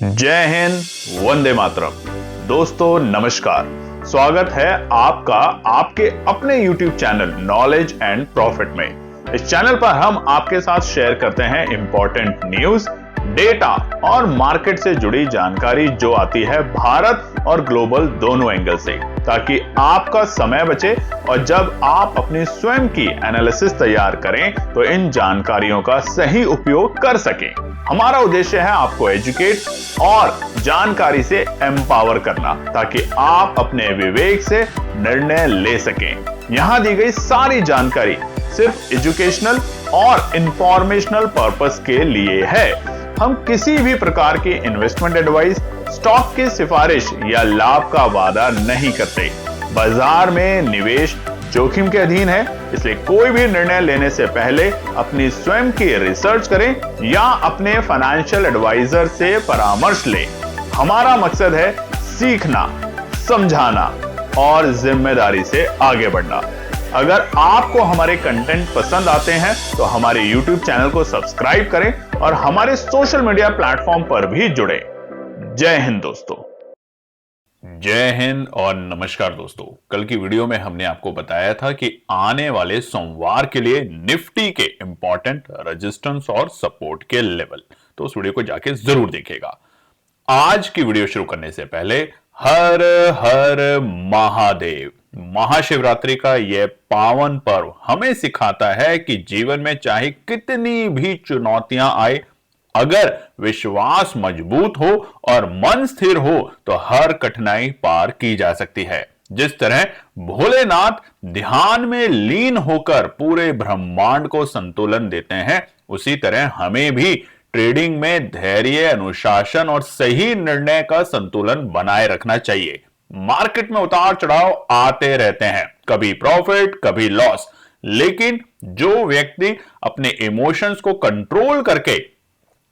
जय हिंद, वंदे मातरम। दोस्तों नमस्कार, स्वागत है आपका आपके अपने YouTube channel knowledge and profit में। इस चैनल पर हम आपके साथ शेयर करते हैं इंपॉर्टेंट न्यूज, डेटा और मार्केट से जुड़ी जानकारी जो आती है भारत और ग्लोबल दोनों एंगल से, ताकि आपका समय बचे और जब आप अपनी स्वयं की एनालिसिस तैयार करें तो इन जानकारियों का सही उपयोग कर सकें। हमारा उद्देश्य है आपको एजुकेट और जानकारी से एम्पावर करना, ताकि आप अपने विवेक से निर्णय ले सकें। यहां दी गई सारी जानकारी सिर्फ एजुकेशनल और इंफॉर्मेशनल पर्पस के लिए है। हम किसी भी प्रकार की इन्वेस्टमेंट एडवाइस, स्टॉक की सिफारिश या लाभ का वादा नहीं करते। बाजार में निवेश जोखिम के अधीन है, इसलिए कोई भी निर्णय लेने से पहले अपनी स्वयं की रिसर्च करें या अपने फाइनेंशियल एडवाइजर से परामर्श लें। हमारा मकसद है सीखना, समझाना और जिम्मेदारी से आगे बढ़ना। अगर आपको हमारे कंटेंट पसंद आते हैं तो हमारे YouTube चैनल को सब्सक्राइब करें और हमारे सोशल मीडिया प्लेटफॉर्म पर भी जुड़े। जय हिंद दोस्तों। जय हिंद और नमस्कार दोस्तों। कल की वीडियो में हमने आपको बताया था कि आने वाले सोमवार के लिए निफ्टी के इंपॉर्टेंट रेजिस्टेंस और सपोर्ट के लेवल, तो उस वीडियो को जाके जरूर देखिएगा। आज की वीडियो शुरू करने से पहले हर हर महादेव। महाशिवरात्रि का यह पावन पर्व हमें सिखाता है कि जीवन में चाहे कितनी भी चुनौतियां आए, अगर विश्वास मजबूत हो और मन स्थिर हो तो हर कठिनाई पार की जा सकती है। जिस तरह भोलेनाथ ध्यान में लीन होकर पूरे ब्रह्मांड को संतुलन देते हैं, उसी तरह हमें भी ट्रेडिंग में धैर्य, अनुशासन और सही निर्णय का संतुलन बनाए रखना चाहिए। मार्केट में उतार चढ़ाव आते रहते हैं, कभी प्रॉफिट कभी लॉस, लेकिन जो व्यक्ति अपने इमोशंस को कंट्रोल करके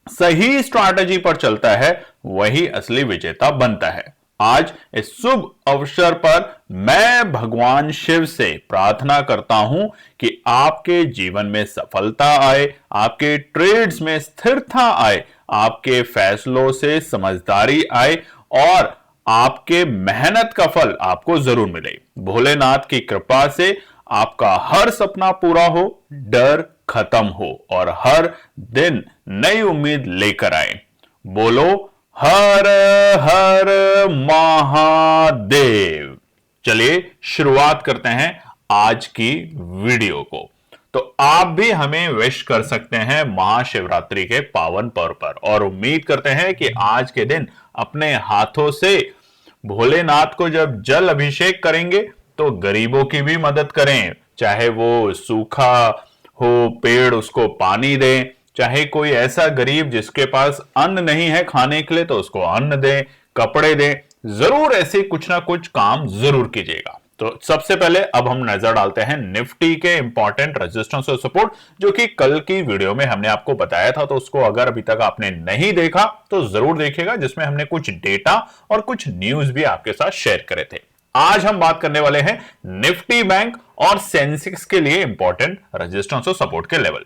सही स्ट्रैटेजी पर चलता है वही असली विजेता बनता है। आज इस शुभ अवसर पर मैं भगवान शिव से प्रार्थना करता हूं कि आपके जीवन में सफलता आए, आपके ट्रेड्स में स्थिरता आए, आपके फैसलों से समझदारी आए और आपके मेहनत का फल आपको जरूर मिले। भोलेनाथ की कृपा से आपका हर सपना पूरा हो, डर खत्म हो और हर दिन नई उम्मीद लेकर आए। बोलो हर हर महादेव। चलिए शुरुआत करते हैं आज की वीडियो को। तो आप भी हमें विश कर सकते हैं महाशिवरात्रि के पावन पर्व पर, और उम्मीद करते हैं कि आज के दिन अपने हाथों से भोलेनाथ को जब जल अभिषेक करेंगे तो गरीबों की भी मदद करें, चाहे वो सूखा हो पेड़ उसको पानी दें, चाहे कोई ऐसा गरीब जिसके पास अन्न नहीं है खाने के लिए तो उसको अन्न दें, कपड़े दें। जरूर ऐसे कुछ ना कुछ काम जरूर कीजिएगा। तो सबसे पहले अब हम नजर डालते हैं निफ्टी के इंपॉर्टेंट रेजिस्टेंस और सपोर्ट, जो कि कल की वीडियो में हमने आपको बताया था। तो उसको अगर अभी तक आपने नहीं देखा तो जरूर देखिएगा, जिसमें हमने कुछ डेटा और कुछ न्यूज भी आपके साथ शेयर करे थे। आज हम बात करने वाले हैं निफ्टी बैंक और सेंसेक्स के लिए इंपॉर्टेंट रेजिस्टेंस और सपोर्ट के लेवल।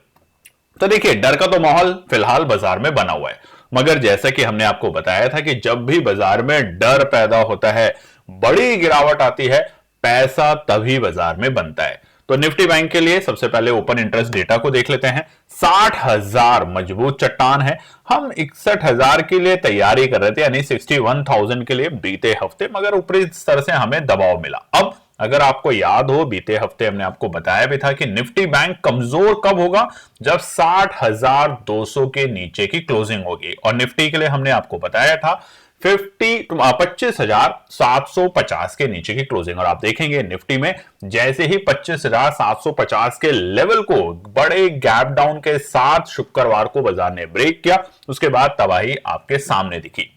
तो देखिए, डर का तो माहौल फिलहाल बाजार में बना हुआ है, मगर जैसा कि हमने आपको बताया था कि जब भी बाजार में डर पैदा होता है, बड़ी गिरावट आती है, पैसा तभी बाजार में बनता है। तो निफ्टी बैंक के लिए सबसे पहले ओपन इंटरेस्ट डेटा को देख लेते हैं। 60,000 मजबूत चट्टान है। हम 61,000 के लिए तैयारी कर रहे थे, यानी 61,000 के लिए बीते हफ्ते, मगर ऊपरी स्तर से हमें दबाव मिला। अब अगर आपको याद हो, बीते हफ्ते हमने आपको बताया भी था कि निफ्टी बैंक कमजोर कब होगा, जब 60,200 के नीचे की क्लोजिंग होगी। और निफ्टी के लिए हमने आपको बताया था 25,750 के नीचे की क्लोजिंग। और आप देखेंगे निफ्टी में जैसे ही 25,750 के लेवल को बड़े गैप डाउन के साथ शुक्रवार को बाजार ने ब्रेक किया, उसके बाद तबाही आपके सामने दिखी।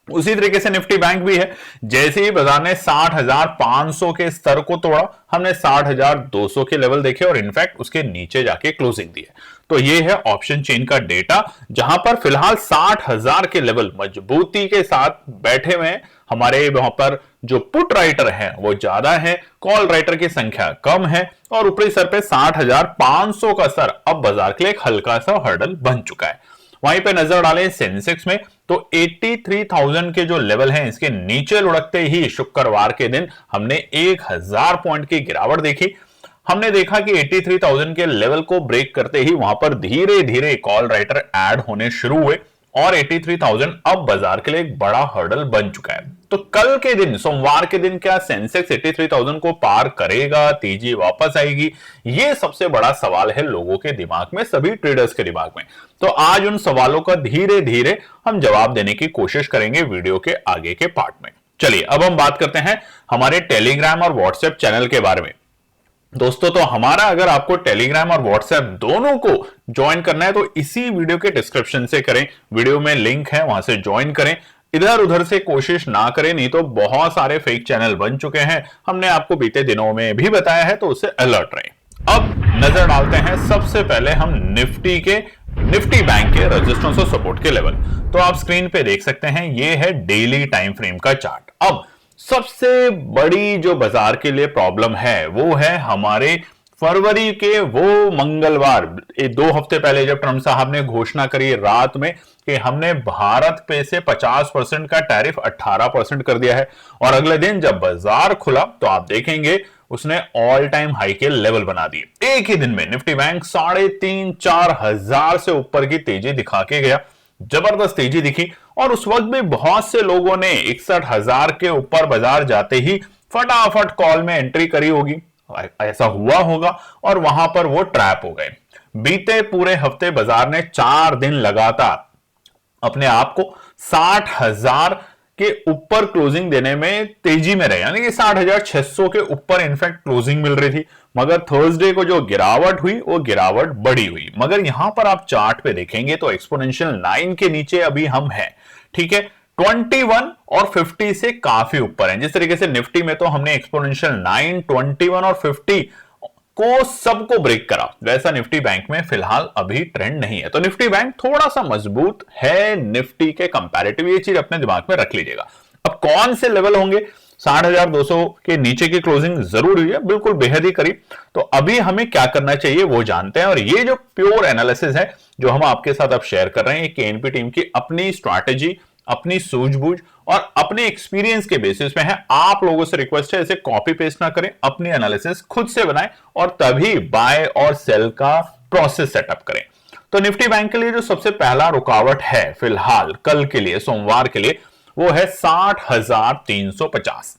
उसी तरीके से निफ्टी बैंक भी है। जैसे ही बाजार ने 60,500 के स्तर को तोड़ा, हमने 60,200 के लेवल देखे और इनफैक्ट उसके नीचे जाके क्लोजिंग दी है। तो ये है ऑप्शन चेन का डेटा, जहां पर फिलहाल 60,000 के लेवल मजबूती के साथ बैठे हुए हैं। हमारे वहां पर जो पुट राइटर हैं वो ज्यादा है, कॉल राइटर की संख्या कम है, और ऊपरी स्तर पे 60,500 का स्तर अब बाजार के लिए एक हल्का सा हर्डल बन चुका है। वहीं पे नजर डालें सेंसेक्स में तो 83,000 के जो लेवल हैं इसके नीचे लुढ़कते ही शुक्रवार के दिन हमने 1,000 पॉइंट की गिरावट देखी। हमने देखा कि 83,000 के लेवल को ब्रेक करते ही वहां पर धीरे धीरे कॉल राइटर ऐड होने शुरू हुए और 83,000 अब बाजार के लिए एक बड़ा हर्डल बन चुका है। तो कल के दिन सोमवार के दिन क्या सेंसेक्स 83,000 को पार करेगा, तेजी वापस आएगी? ये सबसे बड़ा सवाल है लोगों के दिमाग में, सभी ट्रेडर्स के दिमाग में। तो आज उन सवालों का धीरे धीरे हम जवाब देने की कोशिश करेंगे वीडियो के आगे के पार्ट में। चलिए अब हम बात करते हैं हमारे टेलीग्राम और व्हाट्सएप चैनल के बारे में। दोस्तों तो हमारा अगर आपको टेलीग्राम और व्हाट्सएप दोनों को ज्वाइन करना है तो इसी वीडियो के डिस्क्रिप्शन से करें, वीडियो में लिंक है वहां से ज्वाइन करें। इधर उधर से कोशिश ना करें, नहीं तो बहुत सारे फेक चैनल बन चुके हैं, हमने आपको बीते दिनों में भी बताया है, तो उससे अलर्ट रहें। अब नजर डालते हैं सबसे पहले हम निफ्टी बैंक के रेजिस्टेंस और सपोर्ट के लेवल। तो आप स्क्रीन पे देख सकते हैं ये है डेली टाइम फ्रेम का चार्ट। अब सबसे बड़ी जो बाजार के लिए प्रॉब्लम है वो है हमारे फरवरी के वो मंगलवार, 2 हफ्ते पहले जब ट्रंप साहब ने घोषणा करी रात में कि हमने भारत पे से 50% का टैरिफ 18% कर दिया है, और अगले दिन जब बाजार खुला तो आप देखेंगे उसने ऑल टाइम हाई के लेवल बना दिए। एक ही दिन में निफ्टी बैंक 3,500-4 हजार से ऊपर की तेजी दिखा के गया, जबरदस्त तेजी दिखी। और उस वक्त भी बहुत से लोगों ने 61,000 के ऊपर बाजार जाते ही फटाफट कॉल में एंट्री करी होगी, ऐसा हुआ होगा और वहां पर वो ट्रैप हो गए। बीते पूरे हफ्ते बाजार ने 4 दिन लगातार अपने आप को 60,000 के ऊपर क्लोजिंग देने में तेजी में रहे, यानी कि 60,600 के ऊपर इनफैक्ट क्लोजिंग मिल रही थी। मगर थर्सडे को जो गिरावट हुई वो गिरावट बड़ी हुई। मगर यहां पर आप चार्ट पे देखेंगे तो एक्सपोनेंशियल 9 के नीचे अभी हम हैं, ठीक है। 21 और 50 से काफी ऊपर है। जिस तरीके से निफ्टी में तो हमने एक्सपोनेंशियल 9, 21 और 50 को सबको ब्रेक करा, वैसा निफ्टी बैंक में फिलहाल अभी ट्रेंड नहीं है। तो निफ्टी बैंक थोड़ा सा मजबूत है निफ्टी के कंपैरेटिव, ये चीज अपने दिमाग में रख लीजिएगा। अब कौन से लेवल होंगे? 60,200 के नीचे की क्लोजिंग जरूर हुई है, बिल्कुल बेहद ही करीब। तो अभी हमें क्या करना चाहिए वो जानते हैं, और ये जो प्योर एनालिसिस है जो हम आपके साथ अब शेयर कर रहे हैं, केएनपी टीम की अपनी स्ट्रैटेजी, अपनी सूझबूझ और अपने एक्सपीरियंस के बेसिस पे है। आप लोगों से रिक्वेस्ट है इसे कॉपी पेस्ट ना करें, अपनी एनालिसिस खुद से बनाएं और तभी बाय और सेल का प्रोसेस सेटअप करें। तो निफ्टी बैंक के लिए जो सबसे पहला रुकावट है फिलहाल कल के लिए, सोमवार के लिए, वो है 60,350।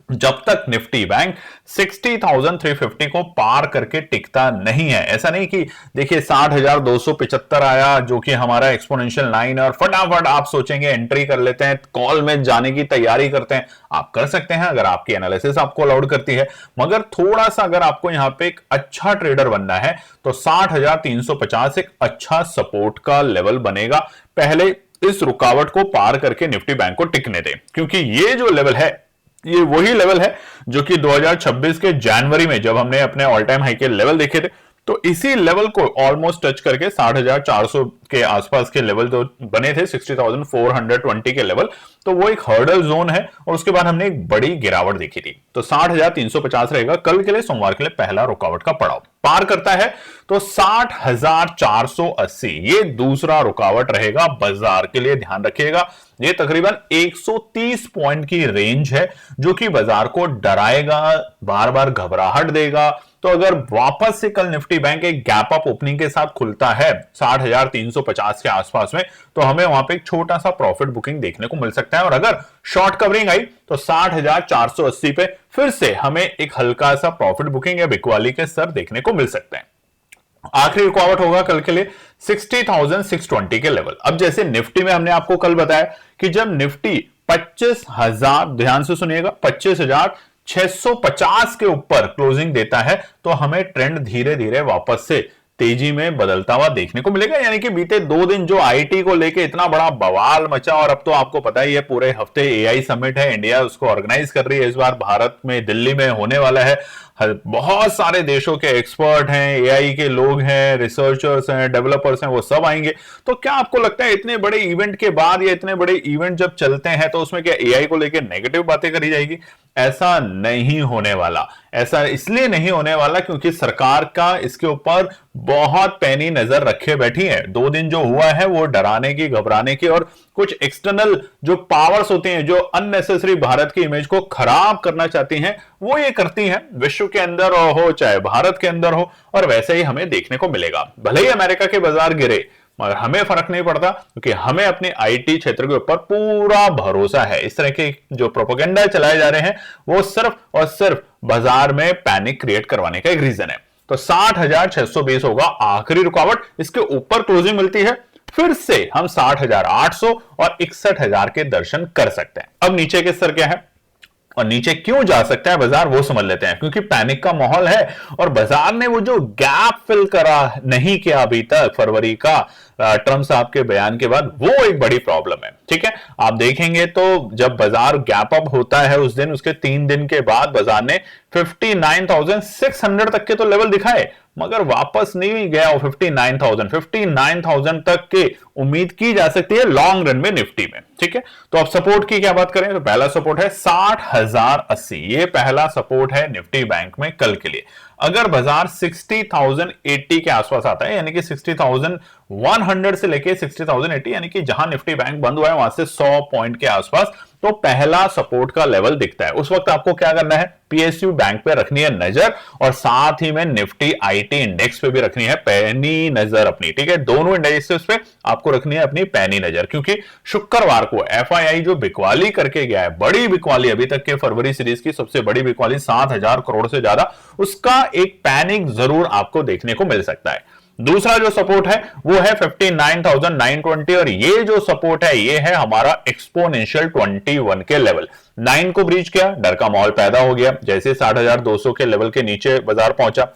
जब तक निफ्टी बैंक 60,350 को पार करके टिकता नहीं है, ऐसा नहीं कि देखिए 60,275 आया जो कि हमारा एक्सपोनेंशियल 9 और फटाफट आप सोचेंगे एंट्री कर लेते हैं, कॉल में जाने की तैयारी करते हैं। आप कर सकते हैं अगर आपकी एनालिसिस आपको अलाउड करती है, मगर थोड़ा सा अगर आपको यहां पे एक अच्छा ट्रेडर बनना है तो 60,350 एक अच्छा सपोर्ट का लेवल बनेगा। पहले इस रुकावट को पार करके निफ्टी बैंक को टिकने दें, क्योंकि ये जो लेवल है ये वही लेवल है जो कि 2026 के जनवरी में जब हमने अपने ऑल टाइम हाई के लेवल देखे थे, तो इसी लेवल को ऑलमोस्ट टच करके 60,400 के आसपास के लेवल जो बने थे, 60,420 के लेवल, तो वो एक हर्डल जोन है और उसके बाद हमने एक बड़ी गिरावट देखी थी। तो 60,350 रहेगा कल के लिए, सोमवार के लिए पहला रुकावट का पड़ाव। पार करता है तो 60,480 ये दूसरा रुकावट रहेगा बाजार के लिए, ध्यान रखिएगा। ये तकरीबन 130 पॉइंट की रेंज है जो कि बाजार को डराएगा, बार बार घबराहट देगा। तो अगर वापस से कल निफ्टी बैंक एक गैप अप ओपनिंग के साथ खुलता है 60,350 के आसपास में, तो हमें वहां पे एक छोटा सा प्रॉफिट बुकिंग देखने को मिल सकता है। और अगर शॉर्ट कवरिंग आई तो 60,480 पे फिर से हमें एक हल्का सा प्रॉफिट बुकिंग या बिकवाली के स्तर देखने को मिल सकते हैं। आखिरी रुकावट होगा कल के लिए 60,620 के लेवल। अब जैसे निफ्टी में हमने आपको कल बताया कि जब निफ्टी 25,000, ध्यान से सुनिएगा, 25,650 के ऊपर क्लोजिंग देता है तो हमें ट्रेंड धीरे धीरे वापस से तेजी में बदलता हुआ देखने को मिलेगा। यानी कि बीते 2 दिन जो आईटी को लेके इतना बड़ा बवाल मचा, और अब तो आपको पता ही है पूरे हफ्ते एआई समिट है, इंडिया उसको ऑर्गेनाइज कर रही है, इस बार भारत में दिल्ली में होने वाला है। बहुत सारे देशों के एक्सपर्ट हैं, एआई के लोग हैं, रिसर्चर्स हैं, डेवलपर्स हैं, वो सब आएंगे। तो क्या आपको लगता है इतने बड़े इवेंट के बाद या इतने बड़े इवेंट जब चलते हैं तो उसमें क्या एआई को लेकर नेगेटिव बातें करी जाएगी? ऐसा नहीं होने वाला। ऐसा इसलिए नहीं होने वाला क्योंकि सरकार का इसके ऊपर बहुत पैनी नजर रखे बैठी है। 2 दिन जो हुआ है वो डराने की, घबराने की और कुछ एक्सटर्नल जो पावर्स होती हैं जो अननेसेसरी भारत की इमेज को खराब करना चाहती हैं, वो ये करती हैं, विश्व के अंदर हो चाहे भारत के अंदर हो। और वैसे ही हमें देखने को मिलेगा। भले ही अमेरिका के बाजार गिरे मगर हमें फर्क नहीं पड़ता क्योंकि हमें अपने आईटी क्षेत्र के ऊपर पूरा भरोसा है। इस तरह के जो प्रोपेगेंडा चलाए जा रहे हैं वो सिर्फ और सिर्फ बाजार में पैनिक क्रिएट करवाने का एक रीजन है। तो 60,620 होगा आखिरी रुकावट। इसके ऊपर क्लोजिंग मिलती है फिर से हम 60,800 और 61,000 के दर्शन कर सकते हैं। अब नीचे के स्तर क्या है और नीचे क्यों जा सकता है बाजार, वो समझ लेते हैं। क्योंकि पैनिक का माहौल है और बाजार ने वो जो गैप फिल करा नहीं किया अभी तक फरवरी का ट्रम्प साहब के बयान के बाद, वो एक बड़ी प्रॉब्लम है। ठीक है, आप देखेंगे तो जब बाजार गैप अप होता है उस दिन, उसके 3 दिन के बाद बाजार ने 59,600 तक के तो लेवल दिखाए मगर वापस नहीं गया। 59,000 तक के उम्मीद की जा सकती है लॉन्ग रन में निफ्टी में। ठीक है, तो अब सपोर्ट की क्या बात करें तो पहला सपोर्ट है 60,080। ये पहला सपोर्ट है निफ्टी बैंक में कल के लिए। अगर बाजार 60,080 के आसपास आता है, यानी कि 60,100 से लेके 60,080, यानी कि जहां निफ्टी बैंक बंद हुआ है वहां से 100 पॉइंट के आसपास, तो पहला सपोर्ट का लेवल दिखता है। उस वक्त आपको क्या करना है, पीएसयू बैंक पे रखनी है नजर और साथ ही में निफ्टी आईटी इंडेक्स पे भी रखनी है पैनी नजर अपनी। ठीक है, दोनों इंडेक्सेस पे आपको रखनी है अपनी पैनी नजर, क्योंकि शुक्रवार को एफआईआई जो बिकवाली करके गया है, बड़ी बिकवाली, अभी तक के फरवरी सीरीज की सबसे बड़ी बिकवाली 7,000 करोड़ से ज्यादा, उसका एक पैनिक जरूर आपको देखने को मिल सकता है। दूसरा जो सपोर्ट है वो है 59,920 और ये जो सपोर्ट है ये है हमारा एक्सपोनेंशियल 21 के लेवल। 9 को ब्रीच किया, डर का माहौल पैदा हो गया, जैसे 60,200 के लेवल के नीचे बाजार पहुंचा।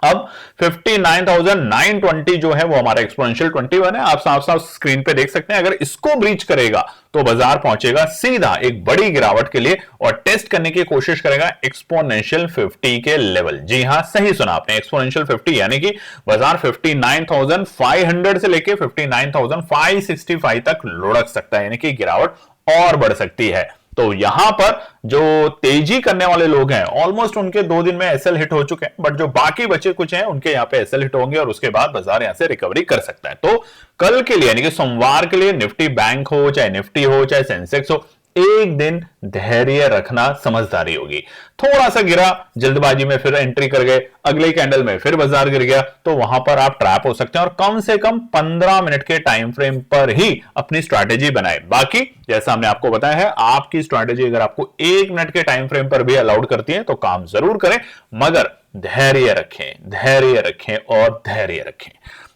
अब 59,920 जो है वो हमारा एक्सपोनेंशियल 21 है, आप साफ साफ स्क्रीन पे देख सकते हैं। अगर इसको ब्रीच करेगा तो बाजार पहुंचेगा सीधा एक बड़ी गिरावट के लिए और टेस्ट करने की कोशिश करेगा एक्सपोनेंशियल 50 के लेवल। जी हां, सही सुना आपने, एक्सपोनेंशियल 50, यानी कि बाजार 59,500 से लेके 59,565 तक लुढ़क सकता है, यानी कि गिरावट और बढ़ सकती है। तो यहां पर जो तेजी करने वाले लोग हैं ऑलमोस्ट उनके 2 दिन में एसएल हिट हो चुके हैं, बट जो बाकी बचे कुछ हैं उनके यहां पे एसएल हिट होंगे और उसके बाद बाजार यहां से रिकवरी कर सकता है। तो कल के लिए यानी कि सोमवार के लिए निफ्टी बैंक हो चाहे निफ्टी हो चाहे सेंसेक्स हो, एक दिन धैर्य रखना समझदारी होगी। थोड़ा सा गिरा, जल्दबाजी में फिर एंट्री कर गए, अगले कैंडल में फिर बाजार गिर गया, तो वहां पर आप ट्रैप हो सकते हैं और कम से कम 15 मिनट के टाइम फ्रेम पर ही अपनी स्ट्रैटेजी बनाए। बाकी जैसा हमने आपको बताया है, आपकी स्ट्रैटेजी अगर आपको 1 मिनट के टाइम फ्रेम पर भी अलाउड करती है तो काम जरूर करें, मगर धैर्य रखें, धैर्य रखें और धैर्य रखें।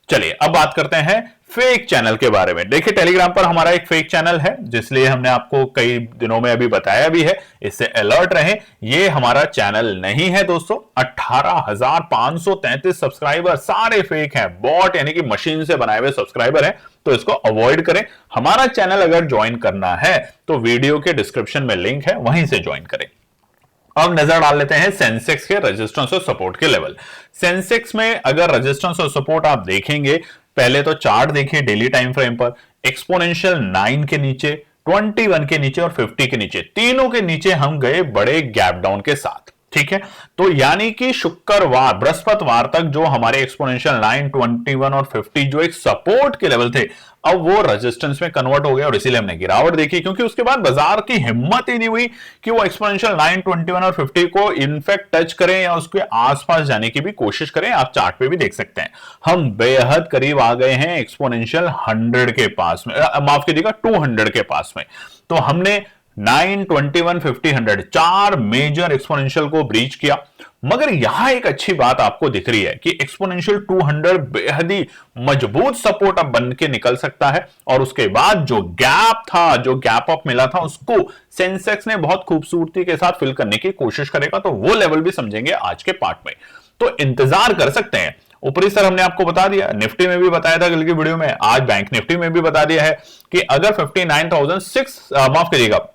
चलिए अब बात करते हैं फेक चैनल के बारे में। देखिए, टेलीग्राम पर हमारा एक फेक चैनल है, जिसलिए हमने आपको कई दिनों में अभी बताया भी है, इससे अलर्ट रहें। ये हमारा चैनल नहीं है दोस्तों। 18,533 सब्सक्राइबर सारे फेक हैं, बॉट यानी कि मशीन से बनाए हुए सब्सक्राइबर हैं, तो इसको अवॉइड करें। हमारा चैनल अगर ज्वाइन करना है तो वीडियो के डिस्क्रिप्शन में लिंक है, वहीं से ज्वाइन करें। अब नजर डाल लेते हैं सेंसेक्स के रेजिस्टेंस और सपोर्ट के लेवल। सेंसेक्स में अगर रेजिस्टेंस और सपोर्ट आप देखेंगे, पहले तो चार्ट देखिए डेली टाइम फ्रेम पर, एक्सपोनेंशियल 9 के नीचे, 21 के नीचे और 50 के नीचे, तीनों के नीचे हम गए बड़े गैप डाउन के साथ। ठीक है, तो यानी कि शुक्रवार बृहस्पतिवार तक जो हमारे एक्सपोनेंशियल 9, 21 और 50 जो एक सपोर्ट के लेवल थे, अब वो रेजिस्टेंस में कन्वर्ट हो गया और इसीलिए हमने गिरावट देखी, क्योंकि उसके बाद बाजार की हिम्मत ही नहीं हुई कि वो एक्सपोनेंशियल 9, 21 और 50 को इनफैक्ट टच करें या उसके आसपास जाने की भी कोशिश करें। आप चार्ट पे भी देख सकते हैं, हम बेहद करीब आ गए हैं एक्सपोनेंशियल 100 के पास में, माफ कीजिएगा 200 के पास में। तो हमने 9, 21, 50, 100 चार मेजर एक्सपोनेंशियल को ब्रीच किया। मगर यहां एक अच्छी बात आपको दिख रही है कि एक्सपोनेंशियल 200 बेहद ही मजबूत सपोर्ट अब बन के निकल सकता है और उसके बाद जो गैप था, जो गैप अप मिला था, उसको सेंसेक्स ने बहुत खूबसूरती के साथ फिल करने की कोशिश करेगा। तो वो लेवल भी समझेंगे आज के पार्ट में, तो इंतजार कर सकते हैं। ऊपरी स्तर हमने आपको बता दिया, निफ्टी में भी बताया था कल की वीडियो में, आज बैंक निफ्टी में भी बता दिया है कि अगर 59,006 माफ करिएगा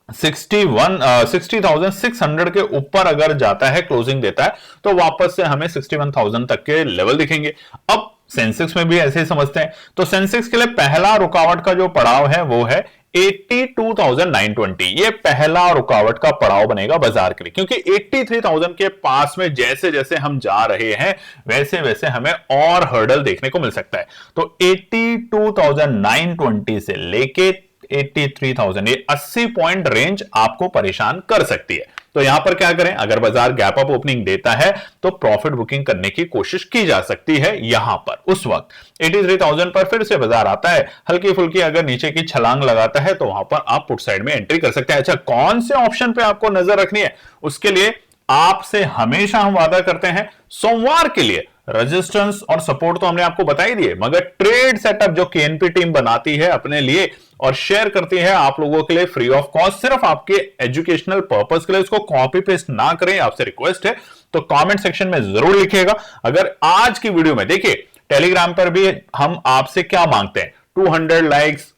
60,600 के ऊपर अगर जाता है, क्लोजिंग देता है, तो वापस से हमें 61,000 तक के लेवल दिखेंगे। अब सेंसेक्स में भी ऐसे ही समझते हैं। तो सेंसेक्स के लिए पहला रुकावट का जो पड़ाव है वो है 82,920। ये पहला रुकावट का पड़ाव बनेगा बाजार के लिए, क्योंकि 83,000 के पास में जैसे जैसे हम जा रहे हैं वैसे वैसे हमें और हर्डल देखने को मिल सकता है। तो 82,920 से लेके 83,000, ये 80 पॉइंट रेंज आपको परेशान कर सकती है। तो यहां पर क्या करें, अगर बाजार गैप अप ओपनिंग देता है तो प्रॉफिट बुकिंग करने की कोशिश की जा सकती है। यहां पर उस वक्त 83,000 पर फिर से बाजार आता है, हल्की फुल्की अगर नीचे की छलांग लगाता है तो वहां पर आप पुट साइड में एंट्री कर सकते हैं। अच्छा, कौन से ऑप्शन पे आपको नजर रखनी है, उसके लिए आपसे हमेशा हम वादा करते हैं, सोमवार के लिए रेजिस्टेंस और सपोर्ट तो हमने आपको बता ही दिए, मगर ट्रेड सेटअप जो केएनपी टीम बनाती है अपने लिए और शेयर करती है आप लोगों के लिए फ्री ऑफ कॉस्ट, सिर्फ आपके एजुकेशनल पर्पस के लिए, उसको कॉपी पेस्ट ना करें, आपसे रिक्वेस्ट है। तो कमेंट सेक्शन में जरूर लिखिएगा। अगर आज की वीडियो में देखिए, टेलीग्राम पर भी हम आपसे क्या मांगते हैं, 200 लाइक्स,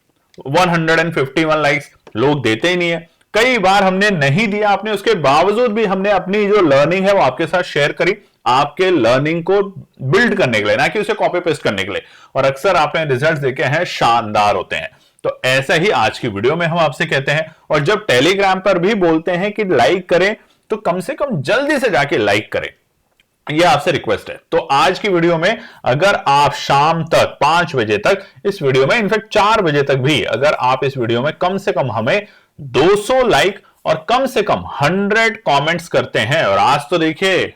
151 लाइक्स, लोग देते ही नहीं है। कई बार हमने नहीं दिया आपने, उसके बावजूद भी हमने अपनी जो लर्निंग है वो आपके साथ शेयर करी, आपके लर्निंग को बिल्ड करने के लिए, ना कि उसे कॉपी पेस्ट करने के लिए। और अक्सर आपने रिजल्ट्स देखे हैं, शानदार होते हैं। तो ऐसा ही आज की वीडियो में हम आपसे कहते हैं। और जब टेलीग्राम पर भी बोलते हैं कि लाइक करें, तो कम से कम जल्दी से जाके लाइक करें, यह आपसे रिक्वेस्ट है। तो आज की वीडियो में अगर आप शाम तक 5 बजे तक इस वीडियो में, इनफैक्ट 4 बजे तक भी अगर आप इस वीडियो में कम से कम हमें 200 लाइक और कम से कम 100 कमेंट्स करते हैं, और आज तो देखिए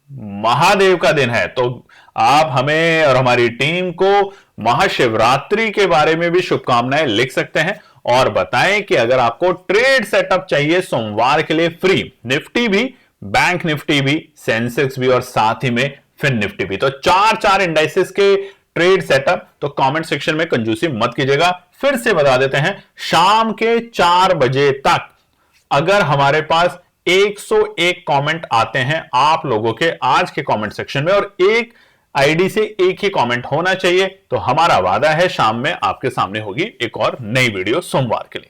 महादेव का दिन है, तो आप हमें और हमारी टीम को महाशिवरात्रि के बारे में भी शुभकामनाएं लिख सकते हैं और बताएं कि अगर आपको ट्रेड सेटअप चाहिए सोमवार के लिए फ्री, निफ्टी भी, बैंक निफ्टी भी, सेंसेक्स भी और साथ ही में फिन निफ्टी भी, तो 4 इंडाइसेस के ट्रेड सेटअप, तो कमेंट सेक्शन में कंजूसी मत कीजिएगा। फिर से बता देते हैं, शाम के 4 बजे तक अगर हमारे पास 101 कमेंट आते हैं आप लोगों के आज के कमेंट सेक्शन में, और एक आईडी से एक ही कमेंट होना चाहिए, तो हमारा वादा है शाम में आपके सामने होगी एक और नई वीडियो सोमवार के लिए।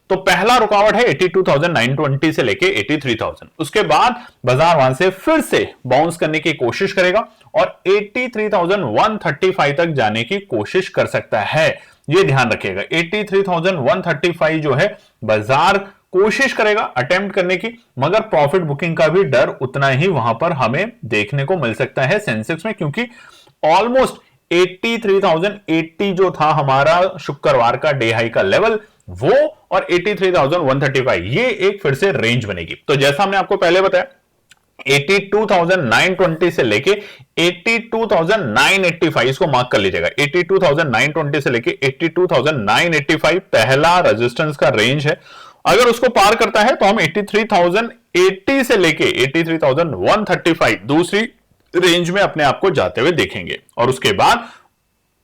तो पहला रुकावट है 82,920 से लेके 83,000। उसके बाद बाजार वहां से फिर से बाउंस करने की कोशिश करेगा और 83,135 तक जाने की कोशिश कर सकता है। यह ध्यान रखिएगा, 83,135 जो है बाजार कोशिश करेगा अटेम्प्ट करने की, मगर प्रॉफिट बुकिंग का भी डर उतना ही वहां पर हमें देखने को मिल सकता है सेंसेक्स में, क्योंकि ऑलमोस्ट 83,080 जो था हमारा शुक्रवार का डे हाई का लेवल, वो और 83,135, ये एक फिर से रेंज बनेगी। तो जैसा हमने आपको पहले बताया, 82,920 से लेके 82,985, इसको मार्क कर लीजिएगा, 82,920 से लेके 82,985 पहला रेजिस्टेंस का रेंज है। अगर उसको पार करता है तो हम 83,080 से लेके 83,135 दूसरी रेंज में अपने आप को जाते हुए देखेंगे। और उसके बाद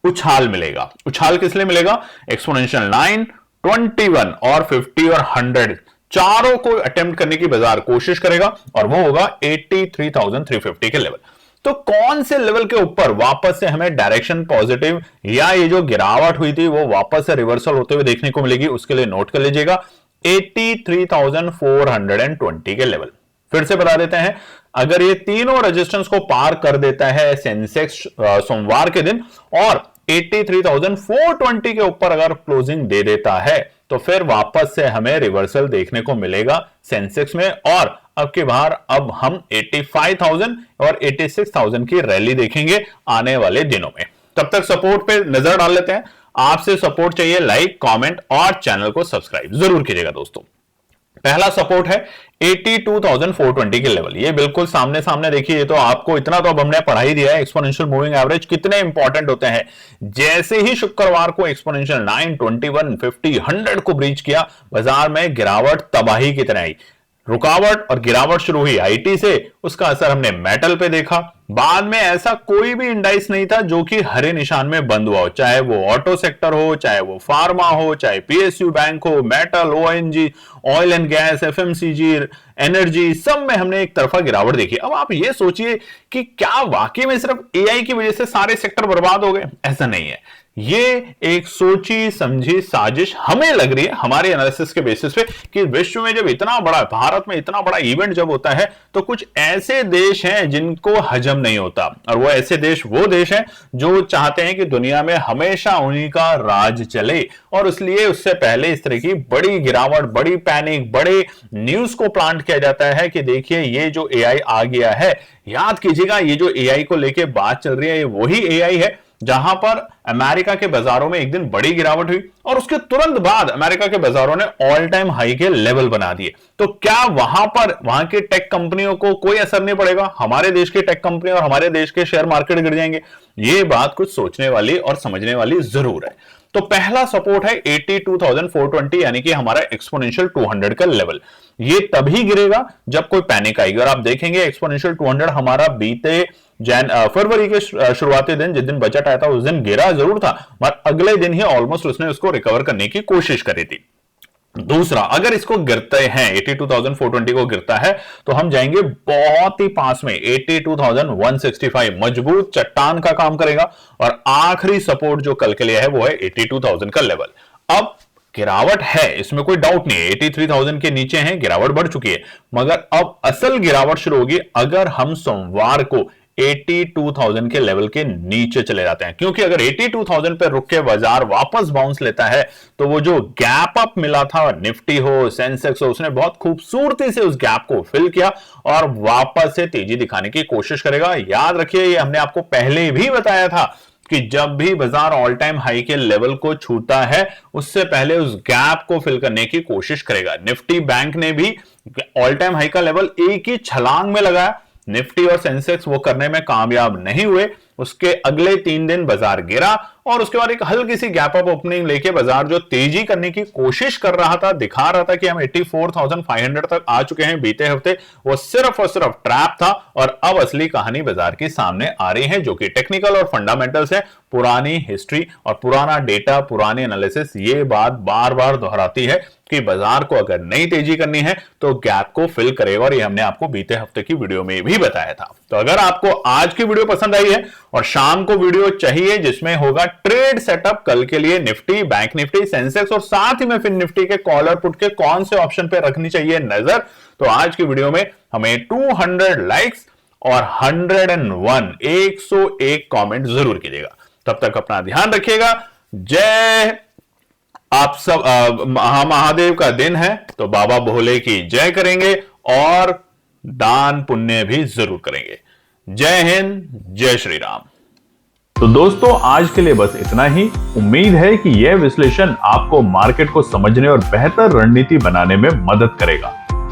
उछाल मिलेगा। उछाल किस लिए मिलेगा? एक्सपोनेंशियल 9, 21 और 50 और 100 चारों को अटेम्प्ट करने की बाजार कोशिश करेगा, और वो होगा 83,350 के लेवल। तो कौन से लेवल के ऊपर वापस से हमें डायरेक्शन पॉजिटिव या ये जो गिरावट हुई थी वो वापस से रिवर्सल होते हुए देखने को मिलेगी, उसके लिए नोट कर लीजिएगा 83,420 के लेवल। फिर से बता देते हैं, अगर ये तीनों रेजिस्टेंस को पार कर देता है सेंसेक्स सोमवार के दिन और 83,420 के ऊपर अगर क्लोजिंग दे देता है, तो फिर वापस से हमें रिवर्सल देखने को मिलेगा सेंसेक्स में, और अब की बार अब हम 85,000 और 86,000 की रैली देखेंगे आने वाले दिनों में। तब तक सपोर्ट पे नजर डाल लेते हैं। आपसे सपोर्ट चाहिए, लाइक, कमेंट और चैनल को सब्सक्राइब जरूर कीजिएगा दोस्तों। पहला सपोर्ट है 82,420 के लेवल, ये बिल्कुल सामने सामने देखिए। ये तो आपको इतना तो अब हमने पढ़ा ही दिया है, एक्सपोनेंशियल मूविंग एवरेज कितने इंपॉर्टेंट होते हैं। जैसे ही शुक्रवार को एक्सपोनेंशियल 9, 21, 50, 100 को ब्रीच किया, बाजार में गिरावट तबाही की तरह आई। रुकावट और गिरावट शुरू हुई आईटी से, उसका असर हमने मेटल पे देखा। बाद में ऐसा कोई भी इंडाइस नहीं था जो कि हरे निशान में बंद हुआ हो, चाहे वो ऑटो सेक्टर हो, चाहे वो फार्मा हो, चाहे पीएसयू बैंक हो, metal, ONG, oil and gas, FMCG, energy, सब में हमने एक तरफा गिरावट देखी। अब आप ये सोचिए कि क्या वाकई में सिर्फ एआई की वजह से सारे सेक्टर बर्बाद हो गए? ऐसा नहीं है। ये एक सोची समझी साजिश हमें लग रही है हमारे एनालिसिस के बेसिस पे कि विश्व में जब इतना बड़ा, भारत में इतना बड़ा इवेंट जब होता है तो कुछ ऐसे देश हैं जिनको हजम नहीं होता, और वो ऐसे देश वो देश हैं जो चाहते हैं कि दुनिया में हमेशा उन्हीं का राज चले, और इसलिए उससे पहले इस तरह की बड़ी गिरावट, बड़ी पैनिक, बड़े न्यूज को प्लांट किया जाता है कि देखिए ये जो एआई आ गया है, याद कीजिएगा ये जो एआई को लेके बात चल रही है ये वही एआई है जहां पर अमेरिका के बाजारों में एक दिन बड़ी गिरावट हुई और उसके तुरंत बाद अमेरिका के बाजारों ने ऑल टाइम हाई के लेवल बना दिए। तो क्या वहां की टेक कंपनियों को कोई असर नहीं पड़ेगा? हमारे देश की टेक कंपनी और हमारे देश के शेयर मार्केट गिर जाएंगे? ये बात कुछ सोचने वाली और समझने वाली जरूर है। तो पहला सपोर्ट है 82,420, यानी कि हमारा एक्सपोनेंशियल 200 का लेवल। ये तभी गिरेगा जब कोई पैनिक आएगी, और आप देखेंगे एक्सपोनेंशियल 200 हमारा बीते फरवरी के शुरुआती दिन, जिस दिन बजट आया था उस दिन गिरा जरूर था, मगर अगले दिन ही ऑलमोस्ट उसने उसको रिकवर करने की कोशिश करी थी। दूसरा, अगर इसको गिरते हैं 82,420 को गिरता है तो हम जाएंगे बहुत ही पास में 82,165, मजबूत चट्टान का काम करेगा। और आखिरी सपोर्ट जो कल के लिए है वो है 82,000 का लेवल। अब गिरावट है, इसमें कोई डाउट नहीं है, 83,000 के नीचे है, गिरावट बढ़ चुकी है, मगर अब असल गिरावट शुरू होगी अगर हम सोमवार को 82,000 के लेवल के नीचे चले जाते हैं। क्योंकि अगर 82,000 पे रुक के बाजार वापस बाउंस लेता है तो वो जो गैप अप मिला था, निफ्टी हो, सेंसेक्स हो, उसने बहुत खूबसूरती से उस गैप को फिल किया और वापस से तेजी दिखाने की कोशिश करेगा। याद रखिए, ये हमने आपको पहले भी बताया था कि जब भी बाजार ऑल टाइम हाई के लेवल को छूता है उससे पहले उस गैप को फिल करने की कोशिश करेगा। निफ्टी बैंक ने भी ऑल टाइम हाई का लेवल एक ही छलांग में लगाया, निफ्टी और सेंसेक्स वो करने में कामयाब नहीं हुए। उसके अगले 3 दिन बाजार गिरा और उसके बाद एक हल्की सी गैप अप ओपनिंग लेके बाजार जो तेजी करने की कोशिश कर रहा था, दिखा रहा था कि हम 84,500 तक आ चुके हैं बीते हफ्ते, वो सिर्फ और सिर्फ ट्रैप था। और अब असली कहानी बाजार के सामने आ रही है, जो कि टेक्निकल और फंडामेंटल्स है। पुरानी हिस्ट्री और पुराना डेटा, पुराने एनालिसिस ये बात बार बार दोहराती है कि बाजार को अगर नई तेजी करनी है तो गैप को फिल करेगा, और ये हमने आपको बीते हफ्ते की वीडियो में भी बताया था। तो अगर आपको आज की वीडियो पसंद आई है और शाम को वीडियो चाहिए जिसमें होगा ट्रेड सेटअप कल के लिए निफ्टी, बैंक निफ्टी, सेंसेक्स और साथ ही में फिर निफ्टी के कॉलर पुट के कौन से ऑप्शन पे रखनी चाहिए नजर, तो आज की वीडियो में हमें 200 लाइक्स और 101 कमेंट जरूर कीजिएगा। तब तक अपना ध्यान रखिएगा। जय। आप सब महादेव का दिन है तो बाबा भोले की जय करेंगे और दान पुण्य भी जरूर करेंगे। जय हिंद, जय श्री राम। तो दोस्तों, आज के लिए बस इतना ही। उम्मीद है कि यह विश्लेषण आपको मार्केट को समझने और बेहतर रणनीति बनाने में मदद करेगा।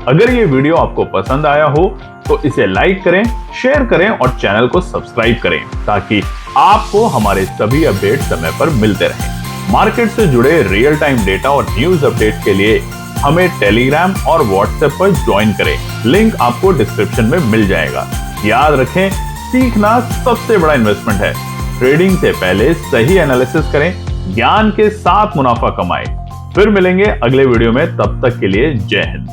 अगर ये वीडियो आपको पसंद आया हो तो इसे लाइक करें, शेयर करें और चैनल को सब्सक्राइब करें ताकि आपको हमारे सभी अपडेट समय पर मिलते रहें। मार्केट से जुड़े रियल टाइम डेटा और न्यूज अपडेट के लिए हमें टेलीग्राम और व्हाट्सएप पर ज्वाइन करें। लिंक आपको डिस्क्रिप्शन में मिल जाएगा। याद रखें, सीखना सबसे बड़ा इन्वेस्टमेंट है। ट्रेडिंग से पहले सही एनालिसिस करें, ज्ञान के साथ मुनाफा कमाएं। फिर मिलेंगे अगले वीडियो में, तब तक के लिए जय हिंद।